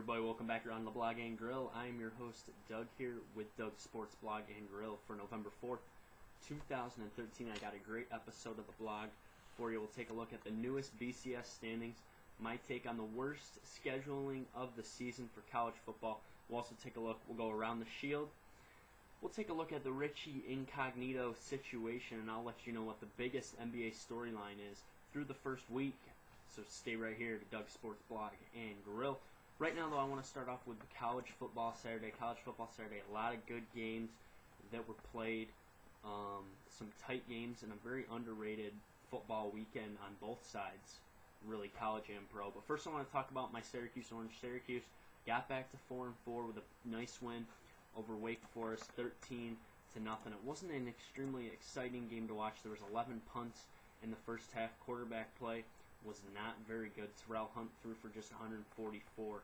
everybody, welcome back around the Blog and Grill. I am your host, Doug, here with Doug's Sports Blog and Grill for November 4th, 2013. I got a great episode of the blog for you. We'll take a look at the newest BCS standings, my take on the worst scheduling of the season for college football. We'll also take a look, we'll go around the shield. We'll take a look at the Richie Incognito Situation, and I'll let you know what the biggest NBA storyline is through the first week. So stay right here to Doug's Sports Blog and Grill. Right now, though, I want to start off with the College Football Saturday. A lot of good games that were played, some tight games, and a very underrated football weekend on both sides, really college and pro. But first, I want to talk about my Syracuse Orange. Syracuse got back to 4-4 with a nice win over Wake Forest, 13-0. It wasn't an extremely exciting game to watch. There was 11 punts in the first half. Quarterback play was not very good. Terrell Hunt threw for just 144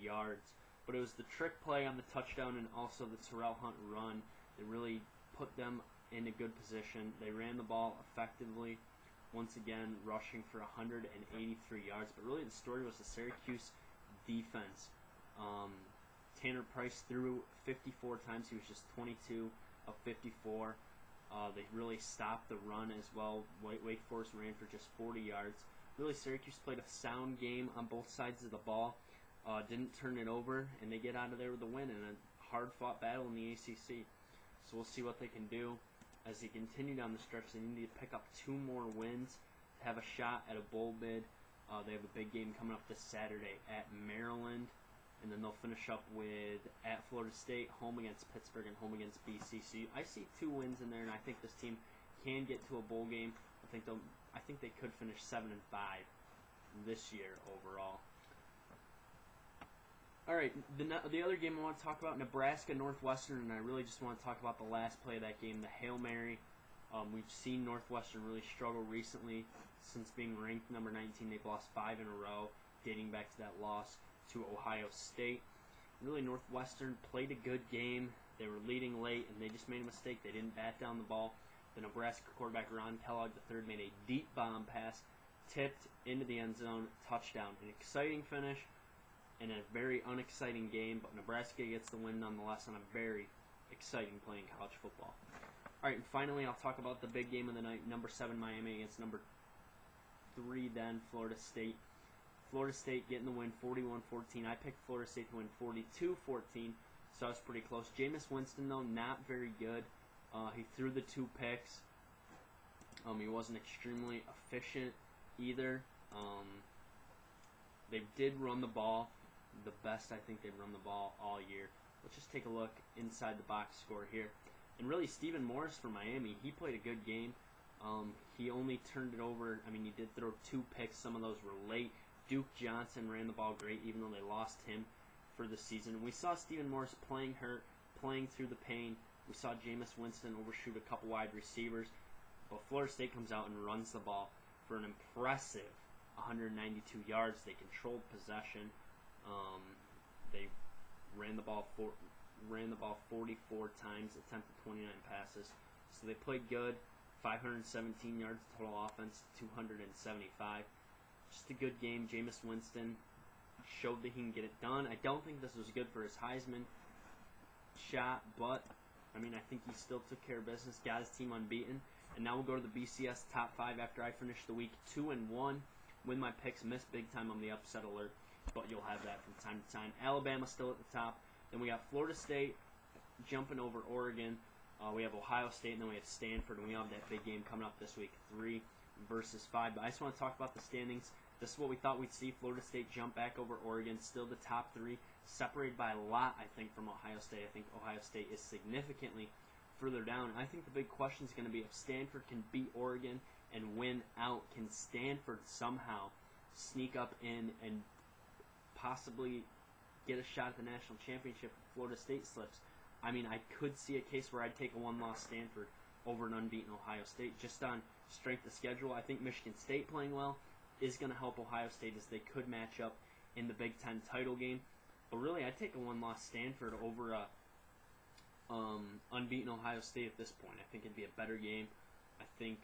yards. But it was the trick play on the touchdown and also the Terrell Hunt run that really put them in a good position. They ran the ball effectively, once again rushing for 183 yards. But really the story was the Syracuse defense. Tanner Price threw 54 times. He was just 22 of 54. They really stopped the run as well. Wake Forest ran for just 40 yards. Really, Syracuse played a sound game on both sides of the ball, didn't turn it over, and they get out of there with a win in a hard-fought battle in the ACC. So we'll see what they can do as they continue down the stretch. They need to pick up 2 more wins to have a shot at a bowl bid. They have a big game coming up this Saturday at Maryland, and then they'll finish up with at Florida State, home against Pittsburgh, and home against BC. I see 2 wins in there, and I think this team can get to a bowl game. I think they could finish 7-5 this year overall. All right, the other game I want to talk about, Nebraska Northwestern, and I really just want to talk about the last play of that game, the Hail Mary. We've seen Northwestern really struggle recently since being ranked number 19. They've lost 5 in a row, dating back to that loss to Ohio State. Really, Northwestern played a good game. They were leading late, and they just made a mistake. They didn't bat down the ball. The Nebraska quarterback, Ron Kellogg III, made a deep bomb pass, tipped into the end zone, touchdown. An exciting finish and a very unexciting game, but Nebraska gets the win nonetheless on a very exciting play in college football. All right, and finally, I'll talk about the big game of the night, number 7 Miami against number 3 then Florida State. Florida State getting the win 41-14. I picked Florida State to win 42-14, so I was pretty close. Jameis Winston, though, not very good. He threw the 2 picks. He wasn't extremely efficient either. They did run the ball. The best I think they've run the ball all year. Let's just take a look inside the box score here. And really, Stephen Morris for Miami, he played a good game. He only turned it over. I mean, he did throw 2 picks. Some of those were late. Duke Johnson ran the ball great, even though they lost him for the season. We saw Stephen Morris playing hurt, playing through the pain. We saw Jameis Winston overshoot a couple wide receivers. But Florida State comes out and runs the ball for an impressive 192 yards. They controlled possession. They ran the ball 44 times, attempted 29 passes. So they played good. 517 yards total offense, 275. Just a good game. Jameis Winston showed that he can get it done. I don't think this was good for his Heisman shot, but I mean, I think he still took care of business, got his team unbeaten. And now we'll go to the BCS top 5 after I finish the week 2-1. Win my picks, miss big time on the upset alert, but you'll have that from time to time. Alabama still at the top. Then we got Florida State jumping over Oregon. We have Ohio State, and then we have Stanford, and we have that big game coming up this week, 3 versus 5. But I just want to talk about the standings. This is what we thought we'd see. Florida State jump back over Oregon, still the top 3, separated by a lot, I think, from Ohio State. I think Ohio State is significantly further down. I think the big question is going to be if Stanford can beat Oregon and win out, can Stanford somehow sneak up in and possibly get a shot at the national championship if Florida State slips? I mean, I could see a case where I'd take a 1-loss Stanford over an unbeaten Ohio State just on strength of schedule. I think Michigan State playing well is going to help Ohio State as they could match up in the Big Ten title game. But really, I'd take a 1-loss Stanford over a unbeaten Ohio State at this point. I think it'd be a better game. I think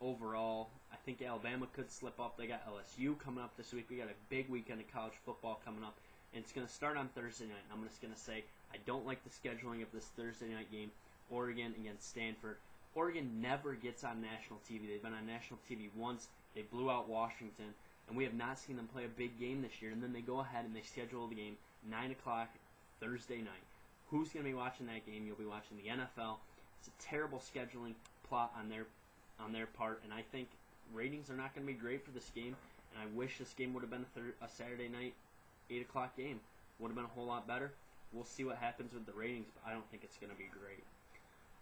overall, I think Alabama could slip up. They got LSU coming up this week. We got a big weekend of college football coming up. and it's going to start on Thursday night. I'm just going to say I don't like the scheduling of this Thursday night game, Oregon against Stanford. Oregon never gets on national TV. They've been on national TV once. They blew out Washington, and we have not seen them play a big game this year. And then they go ahead and they schedule the game 9 o'clock Thursday night. Who's going to be watching that game? You'll be watching the NFL. It's a terrible scheduling plot on their part, and I think ratings are not going to be great for this game. And I wish this game would have been a Saturday night 8 o'clock game. Would have been a whole lot better. We'll see what happens with the ratings, but I don't think it's going to be great.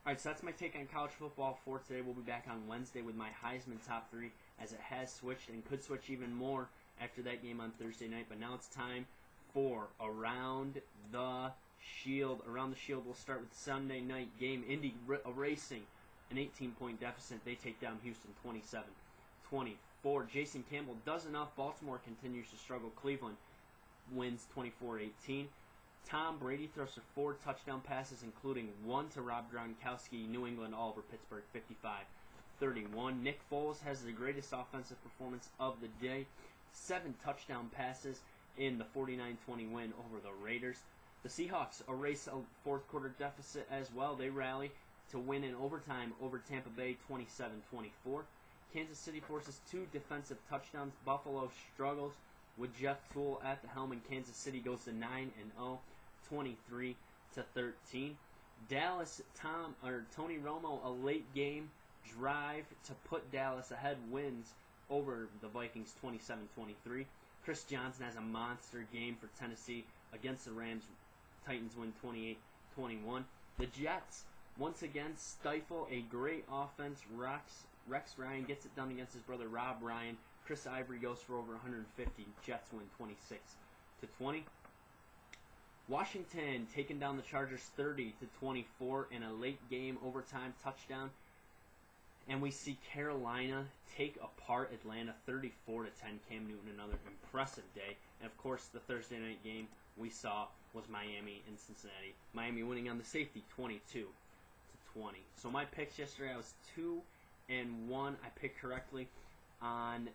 Alright, so that's my take on college football for today. We'll be back on Wednesday with my Heisman top 3, as it has switched and could switch even more after that game on Thursday night. But now it's time for Around the Shield. Around the Shield, we'll start with the Sunday night game. Indy erasing an 18-point deficit. They take down Houston 27-24. Jason Campbell does enough. Baltimore continues to struggle. Cleveland wins 24-18. Tom Brady throws for 4 touchdown passes, including 1 to Rob Gronkowski. New England all over Pittsburgh 55-31. Nick Foles has the greatest offensive performance of the day. 7 touchdown passes in the 49-20 win over the Raiders. The Seahawks erase a fourth quarter deficit as well. They rally to win in overtime over Tampa Bay 27-24. Kansas City forces 2 defensive touchdowns. Buffalo struggles with Jeff Toole at the helm, and Kansas City goes to 9-0, 23-13. Dallas, Tony Romo, a late game drive to put Dallas ahead, wins over the Vikings 27-23. Chris Johnson has a monster game for Tennessee against the Rams. Titans win 28-21. The Jets once again stifle a great offense. Rex Ryan gets it done against his brother Rob Ryan. Chris Ivory goes for over 150. Jets win 26-20. Washington taking down the Chargers 30-24 in a late game overtime touchdown. And we see Carolina take apart Atlanta 34-10. Cam Newton, another impressive day. And of course, the Thursday night game we saw was Miami and Cincinnati. Miami winning on the safety 22-20. So my picks yesterday, I was 2-1. I picked correctly on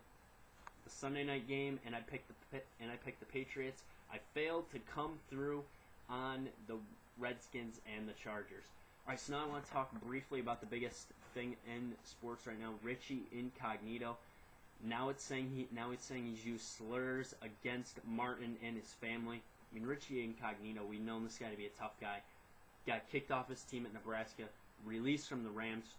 the Sunday night game, and I picked the Patriots. I failed to come through on the Redskins and the Chargers. All right, so now I want to talk briefly about the biggest thing in sports right now. Richie Incognito. Now it's saying he's used slurs against Martin and his family. I mean, Richie Incognito, we've known this guy to be a tough guy. Got kicked off his team at Nebraska, released from the Rams,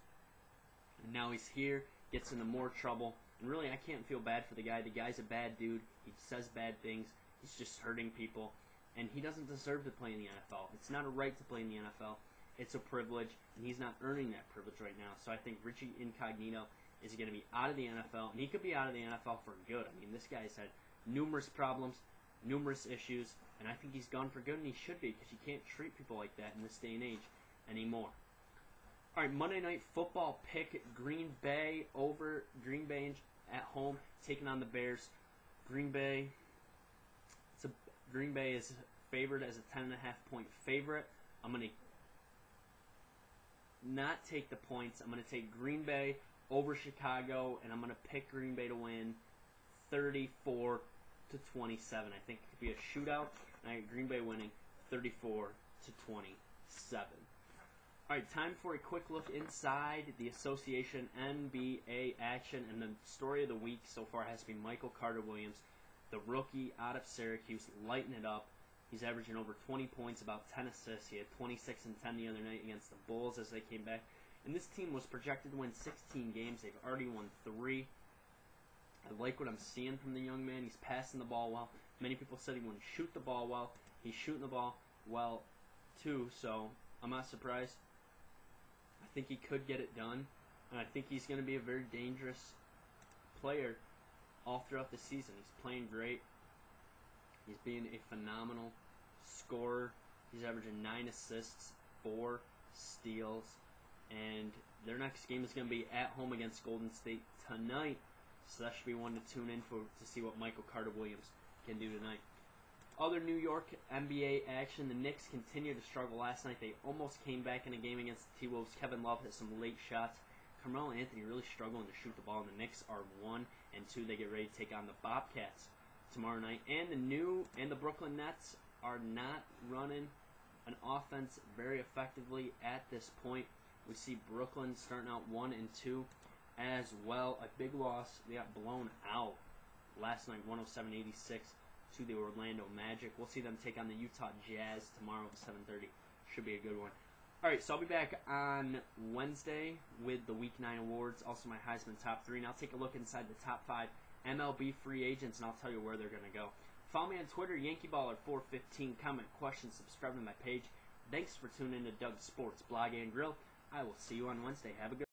and now he's here, gets into more trouble. And really, I can't feel bad for the guy. The guy's a bad dude. He says bad things. He's just hurting people. And he doesn't deserve to play in the NFL. It's not a right to play in the NFL. It's a privilege, and he's not earning that privilege right now. So I think Richie Incognito is going to be out of the NFL, and he could be out of the NFL for good. I mean, this guy's had numerous problems, numerous issues, and I think he's gone for good, and he should be, because you can't treat people like that in this day and age anymore. All right, Monday Night Football pick Green Bay at home, taking on the Bears. Green Bay is favored as a 10.5-point favorite. I'm going to not take the points. I'm going to take Green Bay over Chicago, and I'm going to pick Green Bay to win 34-27. I think it could be a shootout, and I got Green Bay winning 34-27. All right, time for a quick look inside the association NBA action, and the story of the week so far has been Michael Carter-Williams, the rookie out of Syracuse, lighting it up. He's averaging over 20 points, about 10 assists. He had 26 and 10 the other night against the Bulls as they came back. And this team was projected to win 16 games. They've already won 3. I like what I'm seeing from the young man. He's passing the ball well. Many people said he wouldn't shoot the ball well. He's shooting the ball well, too, so I'm not surprised. I think he could get it done, and I think he's going to be a very dangerous player all throughout the season. He's playing great. He's being a phenomenal scorer. He's averaging 9 assists, 4 steals, and their next game is going to be at home against Golden State tonight, so that should be one to tune in for to see what Michael Carter-Williams can do tonight. Other New York NBA action, the Knicks continue to struggle last night. They almost came back in a game against the T-Wolves. Kevin Love hit some late shots. Carmelo Anthony really struggling to shoot the ball, and the Knicks are 1-2. They get ready to take on the Bobcats tomorrow night. And the Brooklyn Nets are not running an offense very effectively at this point. We see Brooklyn starting out 1-2 as well. A big loss. They got blown out last night, 107-86 to the Orlando Magic. We'll see them take on the Utah Jazz tomorrow at 7:30. Should be a good one. All right, so I'll be back on Wednesday with the Week 9 awards, also my Heisman top 3, and I'll take a look inside the top 5 MLB free agents, and I'll tell you where they're going to go. Follow me on Twitter, YankeeBaller415. Comment, questions, subscribe to my page. Thanks for tuning in to Doug's Sports Blog and Grill. I will see you on Wednesday. Have a good